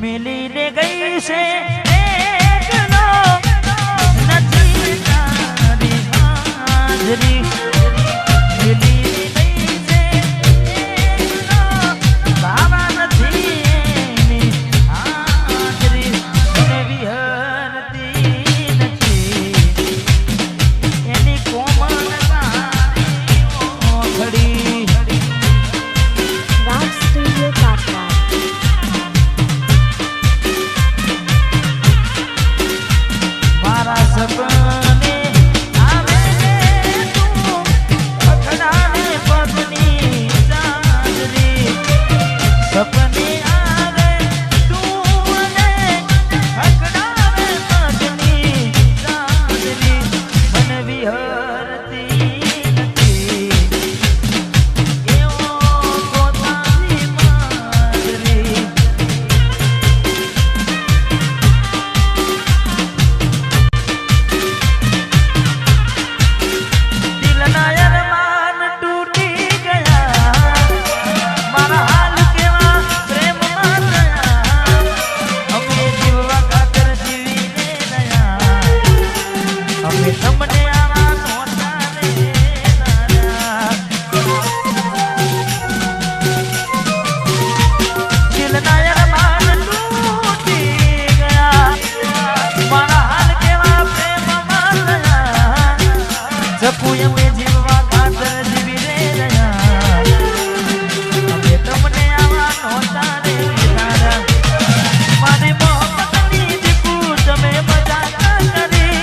મિલીને ગઈ છે એકલો નથી તારી હાજરી મિલીને ગઈ છે એકલો બાવા નથી એની હાજરી અને વિહરતી નથી એની કોમળ ઘડી રાજ સ્ટુડિયો કાટરા મારા સપને આવે તું પકડાને પગની ચાંદરી સપને આવે તું મને પકડાને પગની ચાંદરી મને વિહરતી નથી એવો પોતાની માદરી દિલના અરમાન તૂટી ગયા મારા હાલ કેવા પ્રેમમાં થયા અમે જીવવા ખાતર જીવીને ગયા અમે તમને આવા નહોતા રે તારા દિલના અરમાન તૂટી ગયા મારા હાલ કેવા પ્રેમમાં થયા જપું અમે જીવવા ખાતર જીવી રે રહ્યા અમે તમને આવા નહોતા રે તારા મારી મોહબ્બતની દીકુ તમે મજાક કરી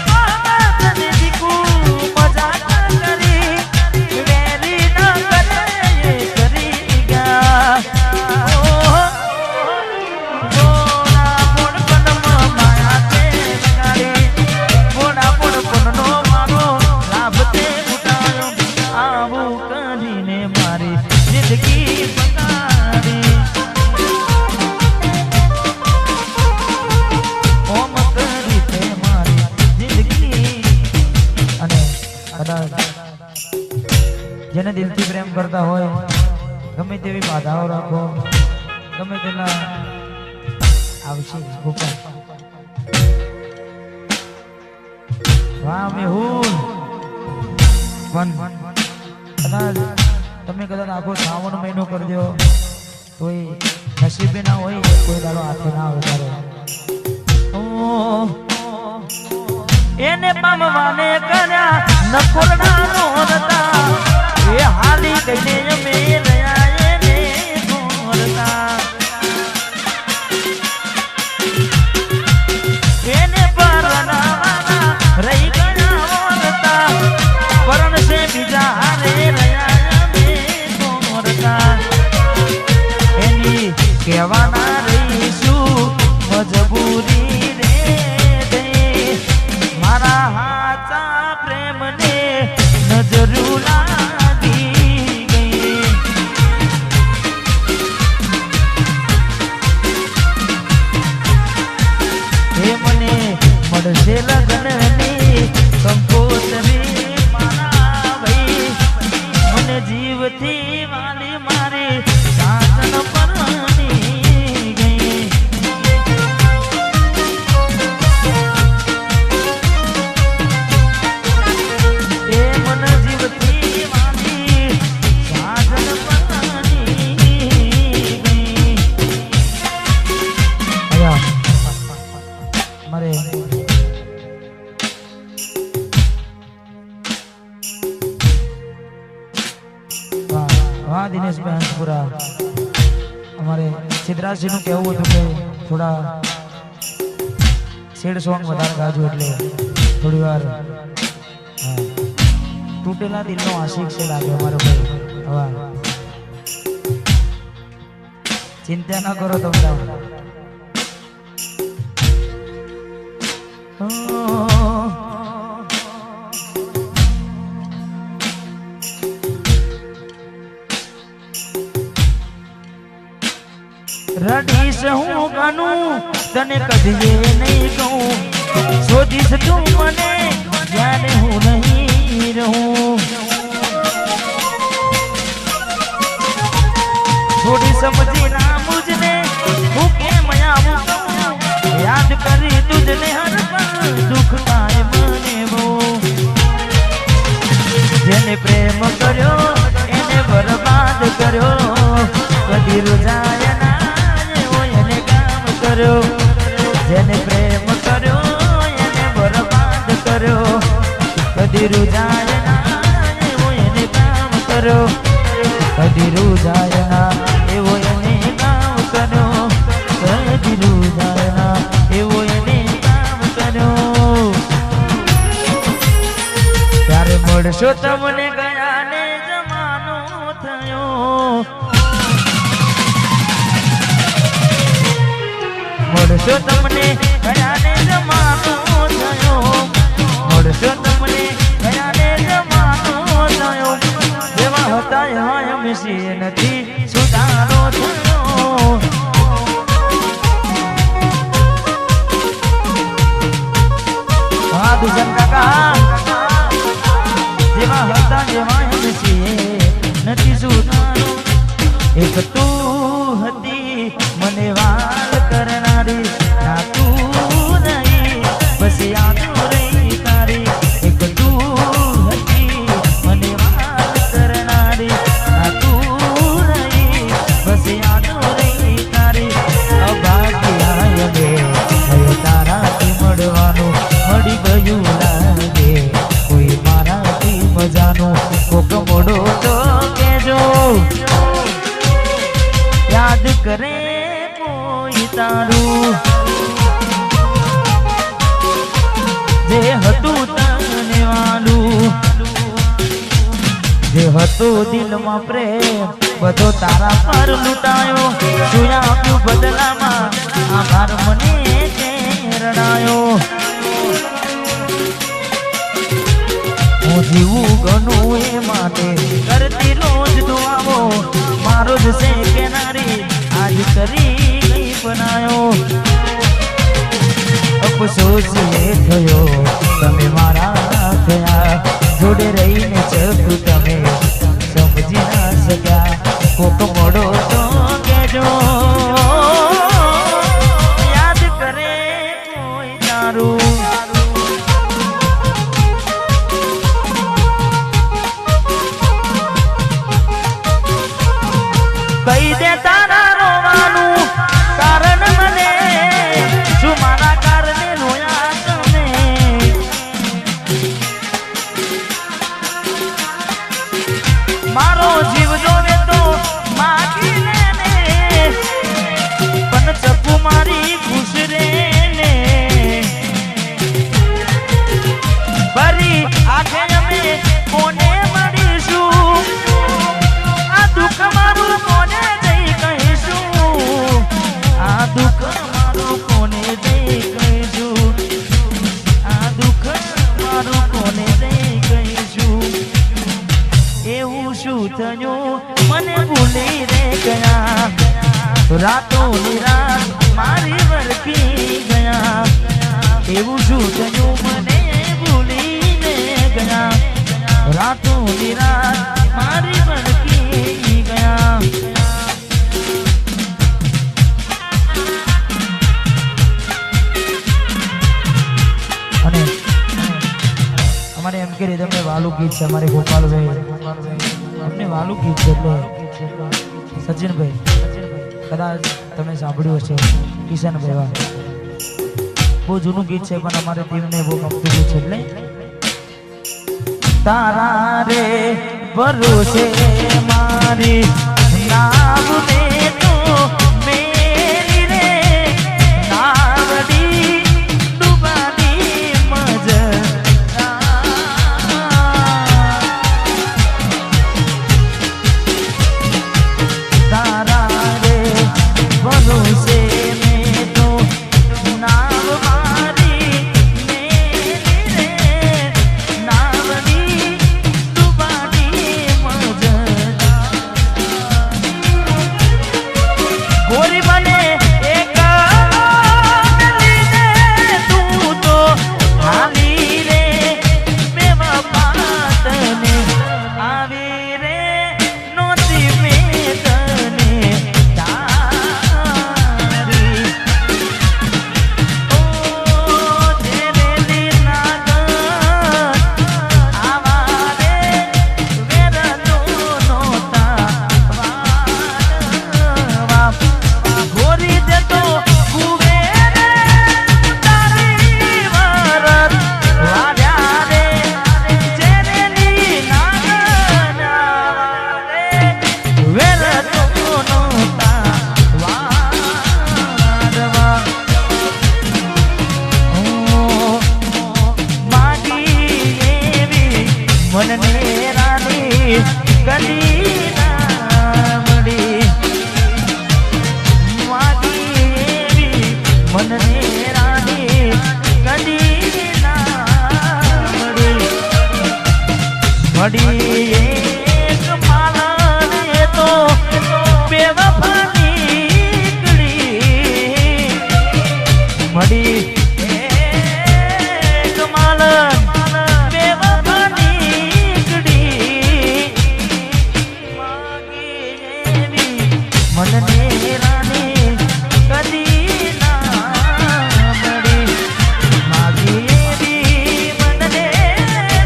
મોહબ્બતની દીકુ મજાક કરી વેરી ન કરે એ કરી ગયા ગોરા પોડપનમાં માયા તે લગાડી ગોરા પોડપનનો મારો લાભ તે ઉઠાયો આવું કરીને મારી જિંદગી બગાડી ઓમ કરી તે મારી જિંદગી અને કદાચ જેને દિલથી પ્રેમ કરતા હોય ગમે તેવી બાધાઓ રાખો ગમે તેના આવશે ભૂકા વાહ મેહુલ કદાચ તમે કદાચ આખો શ્રાવણ મહિનો કરી દો તોય નસીબે ના હોય કોઈ દાડો હાથે ના આવે તારે એને પામવાને કર્યા નકોરડા નોરતા એ હાલી કઈને અમે રહ્યા એને નોરતા એને પરણાવાના રહી ગયા ઓરતા પરણ છે બીજા હારે રહ્યા અમે નોરતા એની કહેવાના રહીશું મજબૂરી રે દે મારા હાચા પ્રેમને નજરું લાગી ગઈ હે મને મળશે લગ્નની કંકોત્રી મારા ભાઈ મને જીવથી વાલી મારી સાધન પરણી ગઈ એ મને જીવથી વાલી સાધન પરણી ગઈ મારે વાહ દિનેશભાઈ હંસપુરા અમારે સિદ્ધરાજજીનું કહેવું હતું કે થોડા સેડ સોંગ વધારે ગાજો એટલે થોડી વાર તૂટેલા દિલનો આશિક છે લાગે અમારો ભાઈ હવા ચિંતા ના કરો તમે રડીશ હું ગાનું તને કદીએ નહીં કહું શોધીશ તું મને જ્યારે હું નહીં રહું થોડી સમજી ના મુझने હું કેમ કદી રૂજાય ના એવો એને કામ કર્યો જેને પ્રેમ કર્યો એને બરબાદ કર્યો કદી રૂજાય ના એવો એને કામ કર્યો કદી રૂજાય ના એવો એને કામ કર્યો કદી રૂજાય ના એવો એને કામ કર્યો ત્યારે મળશો તમને ગયા ને જમાનો થયો મળશો તમને ગયા ને જમાનો થયો મળશો તમને ગયા ને જમાનો થયો જેવા હતા એવા એમ નથી સુધારો થયો હા દુષણ કાકા જેવા હતા એવા એમ નથી સુધારો એક તું હતી મને વાલ કરનારી ના તું નહીં બસ યાદ રહી તારી એક તું હતી મને વાલ કરનારી ના તું નહીં બસ યાદ રહી તારી અભાગ્યા મે હવે તારાથી મળવાનું મળી ગયું લાગે કોઈ મારાથી મજાનું કોક મોડો તો કેજો યાદ કરે કોઈ તારું જે હતું તને વાલું જે હતું દિલમાં પ્રેમ બધો તારા પર લૂંટાયો શું આપ્યું બદલામાં આભાર મને રડાયો હું જીવું ઘણું એ માટે કરતી રોજ દુઆઓ મારો જ છે કેનારી આજ કરી ગઈ બનાયો અફસોસ એ થયો તમે મારા થયા જોડે રહીને ચકું તમે સમજી ના શક્યા કોક મોડો તો કેજો યાદ કરે કોઈ તારું કહી દે તારા રોવાનું કારણ મને શું મારા કારણે રોયા તમે મારો જીવ જોવે તો માગી લે ને પણ ચપ્પુ મારી ખુશ રે ને ફરી આખે અમે કોને મળીશું આ દુઃખ મારું કોને જઈ કહીશું આ દુઃખ મારું કોને જઈ કહીશું આ દુઃખ મારું કોને જઈ કહીશું એવું શું થયું મને ભૂલી રે ગયા રાતોની રાત મારી વરખી ગયા એવું શું થયું મને ભૂલી રે ગયા રાતોની રાત મારી વરખી ગયા અને અમારે એમ કે તમને વાલું ગીત છે અમારે ગોપાલભાઈ અમને વાલું ગીત છે એટલે સચિનભાઈ કદાચ તમે સાંભળ્યું હશે કિશનભાઈ બહુ જૂનું ગીત છે પણ અમારે ટીમને બહુ ગમતું ગીત છે એટલે તારા રે ભરોસે મારી નામ દે તો મેરી રે નાવડી ડૂબાની મજ તારા રે ભરોસે મેં તો નામ મારી મેરી રે નાવડી ડૂબાની મજ મળી એક માલન એ તો બેવફા નીકળી મળી એક માલન બેવફા નીકળી માગી એવી મનને રાની કદી ના મળી માગી એવી મનને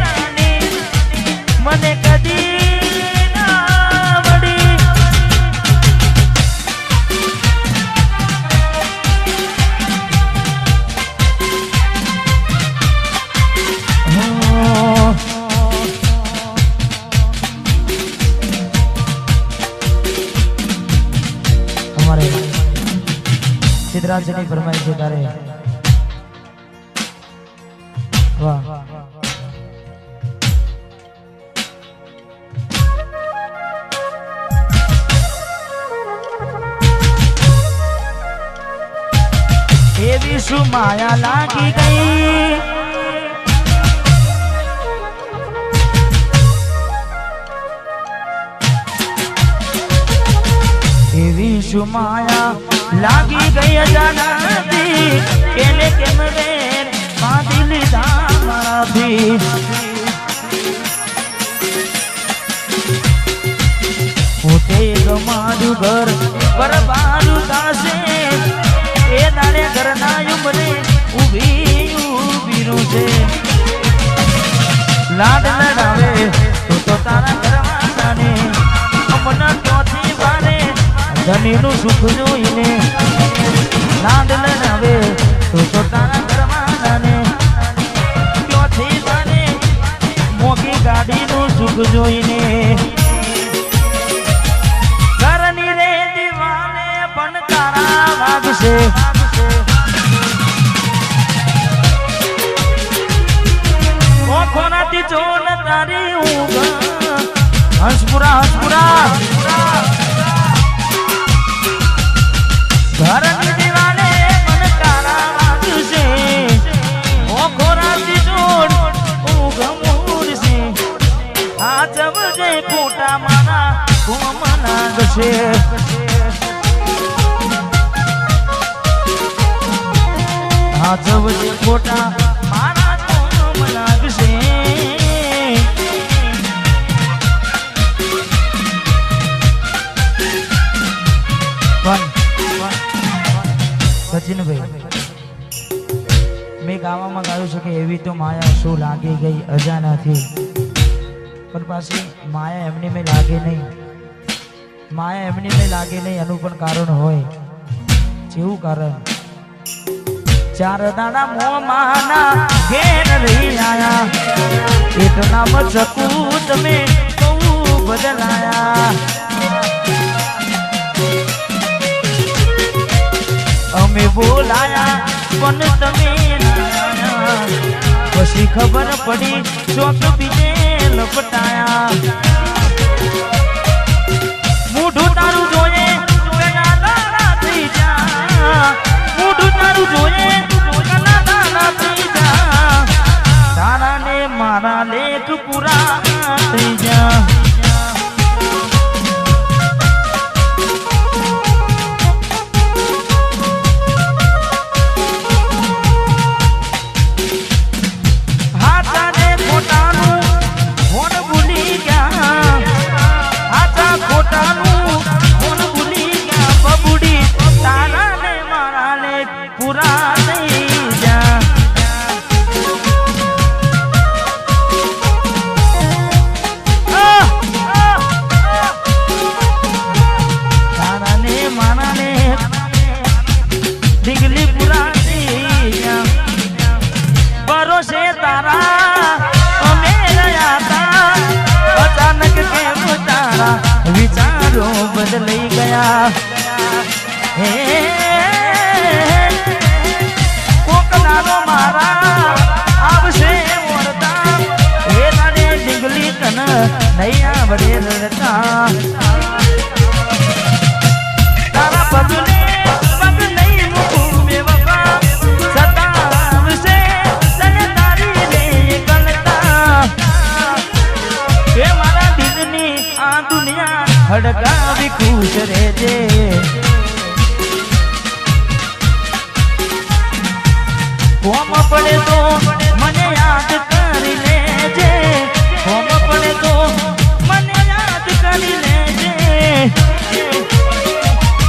રાની મને કદી ના મળી અમારે સિદ્ધરાજની ફરમાઈ છે તારે વાહ એવી શું માયા લાગી ગઈ એવી શું માયા લાગી ગઈ અજાણતી કેને કેમ રે બાંધી લીધા મારાથી પોતે ગમાડું ઘર બરબારું થાશે એ દાડે ઘરના ઉમરે ઊભી છે લાડ લડાવે તો તારા ઘરવાળાને અમના ચોથી વારે ધણીનું સુખ જોઈને લાડ લડાવે તો તારા ઘરવાળાને ચોથી વારે મોગી ગાડીનું સુખ જોઈને ઘરની રે દીવાને પણ તારા વાગશે કોનાથી જોન તારી ઊંઘ હંસપુરા ઘરની દીવાને મન તારા વાગશે કોનાથી જોન ઊંઘ મૂરશે આ જવજે ખોટા મારા કોમ નાગશે આ જવજે ખોટા મારા કોમ નાગશે સચિનભાઈ મેં ગાવામાં ગાયું છે કે એવી તો માયા શું લાગી ગઈ અજાણાથી પણ પાછી માયા એમની મેં લાગે નહીં માયા એમની મેં લાગે નહીં એનું પણ કારણ હોય જેવું કારણ ચાર દાડા મોમાના ઘેર રહી આયા એટલા મચકું તમે બહુ બદલાયા અમે બોલાયા પણ તમે પછી ખબર પડી ચોક બીજે લપટાયા મોઢું તારું જોઈએ કના દાડા થઈ જા મોઢું તારું જોઈએ કના દાડા થઈ જા તારા ને મારા લેખ પૂરા થઈ જા વિચારો બદલાઈ ગયા હે કોકલાનો મારા આવશે ઓરતા હે તારે ડીંગલી કન નહીં આવડે રડતા તારા પગલે પગ નહીં મૂકું બેવફા સતાવશે તને તારી રે ગલતા પડે તો મને યાદ કરી લેજે કોમ પડે તો મને યાદ કરી લેજે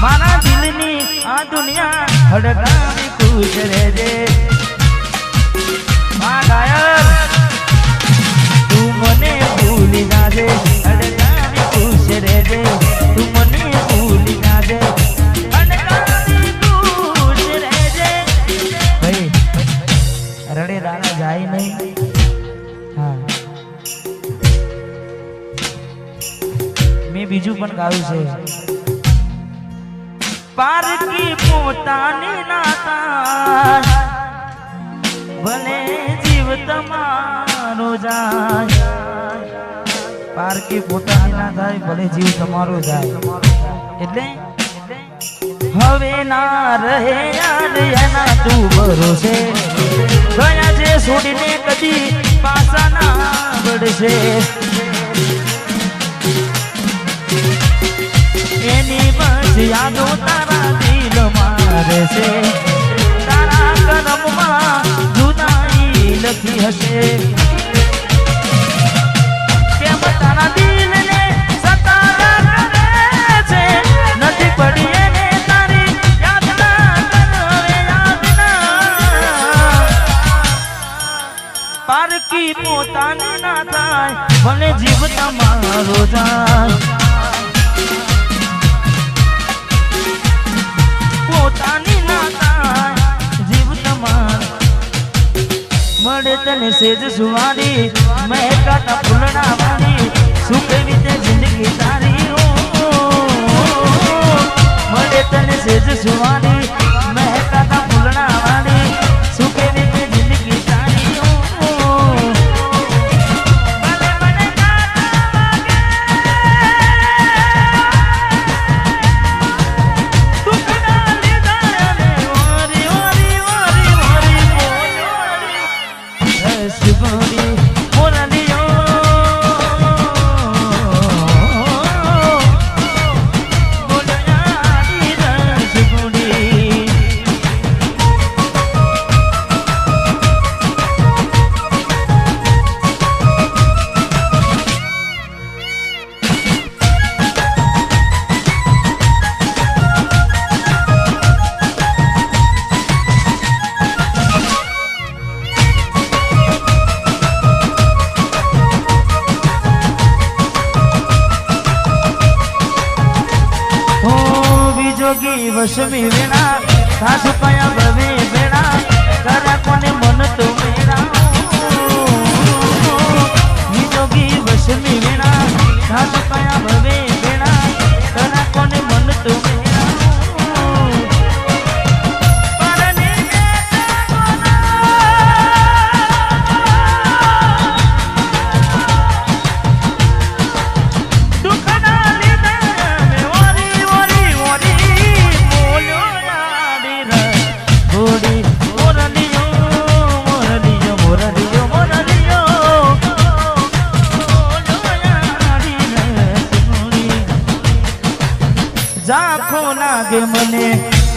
મારા દિલની આ દુનિયા હડકાવી ખુશ રહેજે મા ગાયર તું મને ભૂલી જાજે હડકાવી ખુશ રહેજે તું મને ભૂલી જાજે હડકાવી ખુશ રહેજે ભાઈ રડે દાણા જાય નહીં હા મેં બીજું પણ ગાયું છે પારકી પોતાની નાતા ભલે જીવ તમારો જાય પારકી પોતાની ના થાય ભલે જીવ તમારો જાય એટલે હવે ના રહે યાદ એના તું ભરોસે ગયા છે છોડીને કદી પાછા ના વળશે એની બસ યાદો તારા દિલમાં રહેશે તારા કરમમાં જુદાઈ લખી હશે કેમ તારા દિલને સતારા કરે છે નથી પડી એને તારી યાદ ના કરે યાદ ના પારકી પોતાની ના થાય ભલે જીવ તમારો જાય પોતાની નાતા જીવ તમાર મળે તને સેજ સુવારી મહેકાતા ફૂલડા વાળી સુખે વીતે જિંદગી તારી મળે તને સેજ સુવારી મહેકાતા ફૂલડા વાળી સુખે વીતે જિંદગી તારી જોગી વસમી વેણા સાસુ કયા ભવે વેણા કરા કોને મન તો વેણા જોગી વસમી વેણા સાસુ કયા ભવે વેણા કરા કોને મન તો વેણા ઝાંખો લાગે મને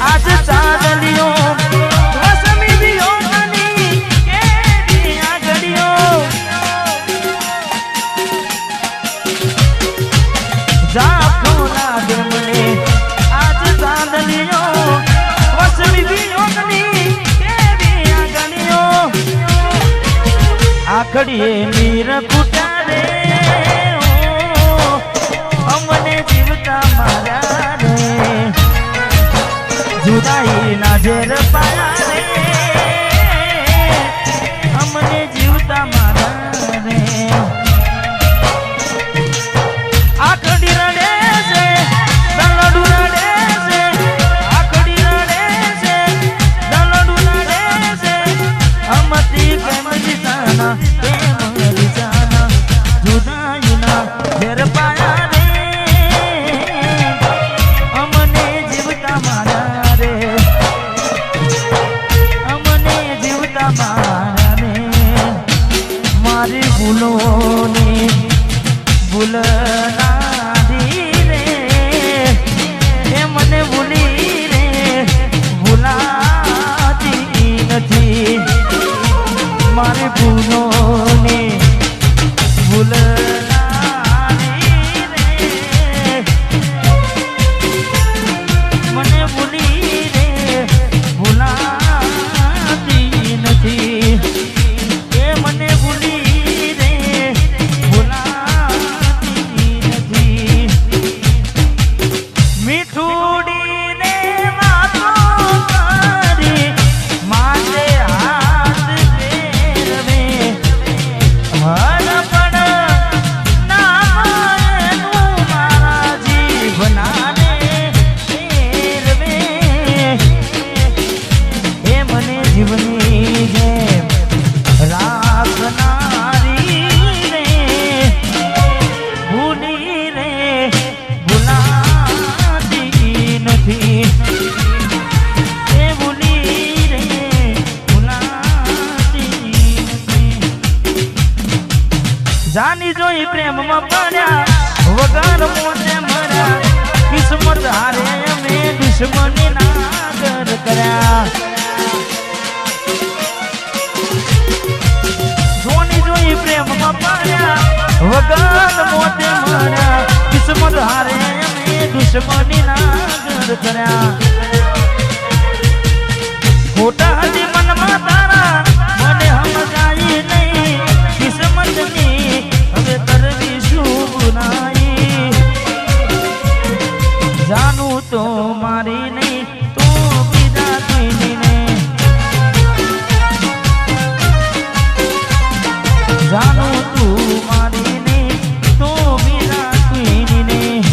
આજ ચાંદલિયો વસમી દિયો મની કેવી આગળિયો ઝાંખો લાગે મને આજ ચાંદલિયો વસમી દિયો મની કેવી આગળિયો આખડીએ નીર ફૂટા રે અમને જીવતા મારા जुदाई ना जेर पाया रे हमने जीवता मारा रे आखड़ी रड़े से दलडू रड़े से आखड़ी रड़े से दलडू रड़े से हमती प्रेम जिताना प्रेम जिताना जुदाई ना जेर पाया रे हमने जीवता मारा મારી ભૂલોને ભૂલનારી રે મને ભૂલી રે ભૂલાતી નથી એ મને ભૂલી રે ભૂલાતી નથી મીઠુડીને વાતો કરી માથે હાથ ફેરવે હરપણ નામનું મારા જીવનાને ફેરવે એ મને જીવની જેમ રાખનારી રે ભૂલી રે ભૂલાતી નથી એ ભૂલી રે ભૂલાતી નથી જાની જોઈ પ્રેમમાં પડ્યા વગર મોતે મર્યા કિસ્મત હારે અમે દુશ્મની નાગર કર્યા જોની જોઈ પ્રેમમાં પડ્યા વગર મોતે મર્યા કિસ્મત હારે અમે દુશ્મની નાગર કર્યા ખોટા હજી મનમાં તારા મને સમજાય નહીં કિસ્મતની હવે કરવી શું બુરાઈ જાનું તો મારી નહીં તો બીજા કોઈની નહીં જાનું તું મારી નહીં તો બીજા કોઈની નહીં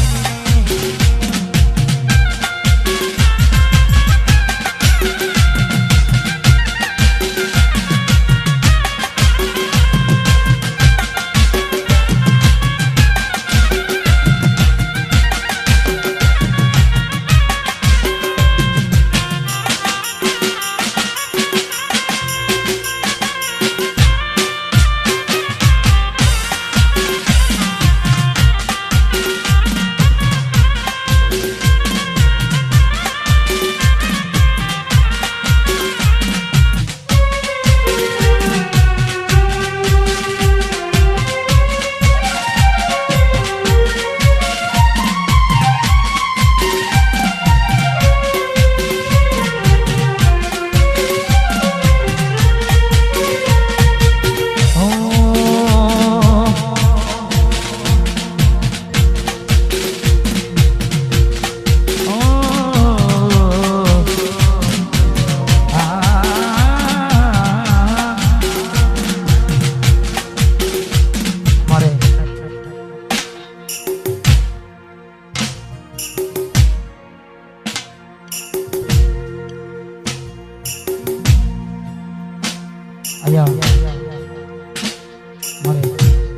મારે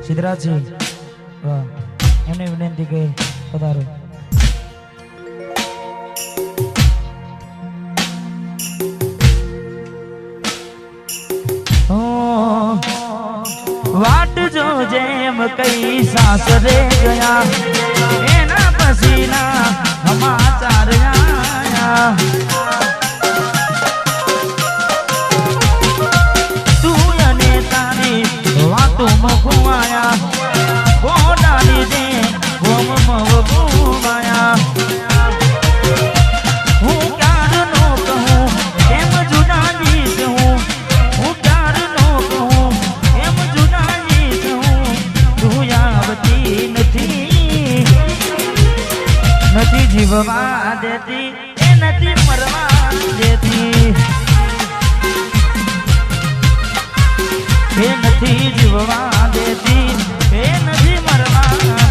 સિદ્ધરાજજી એમને વિનંતી કે પધારો વાટ જો જેમ કઈ સાસરે ગયા એના પછીના સમાચાર આયા ઘુમાયા ગોડાની દે ગોમમાં ઘુમાયા હું ક્યારનો કહું એમ જુદાજી છું હું ક્યારનો કહું એમ જુદાજી છું તું આવતી નથી નથી જીવવા દેતી એ નથી મરવા દેતી એ નથી જીવવા દેતી એ નથી મરવા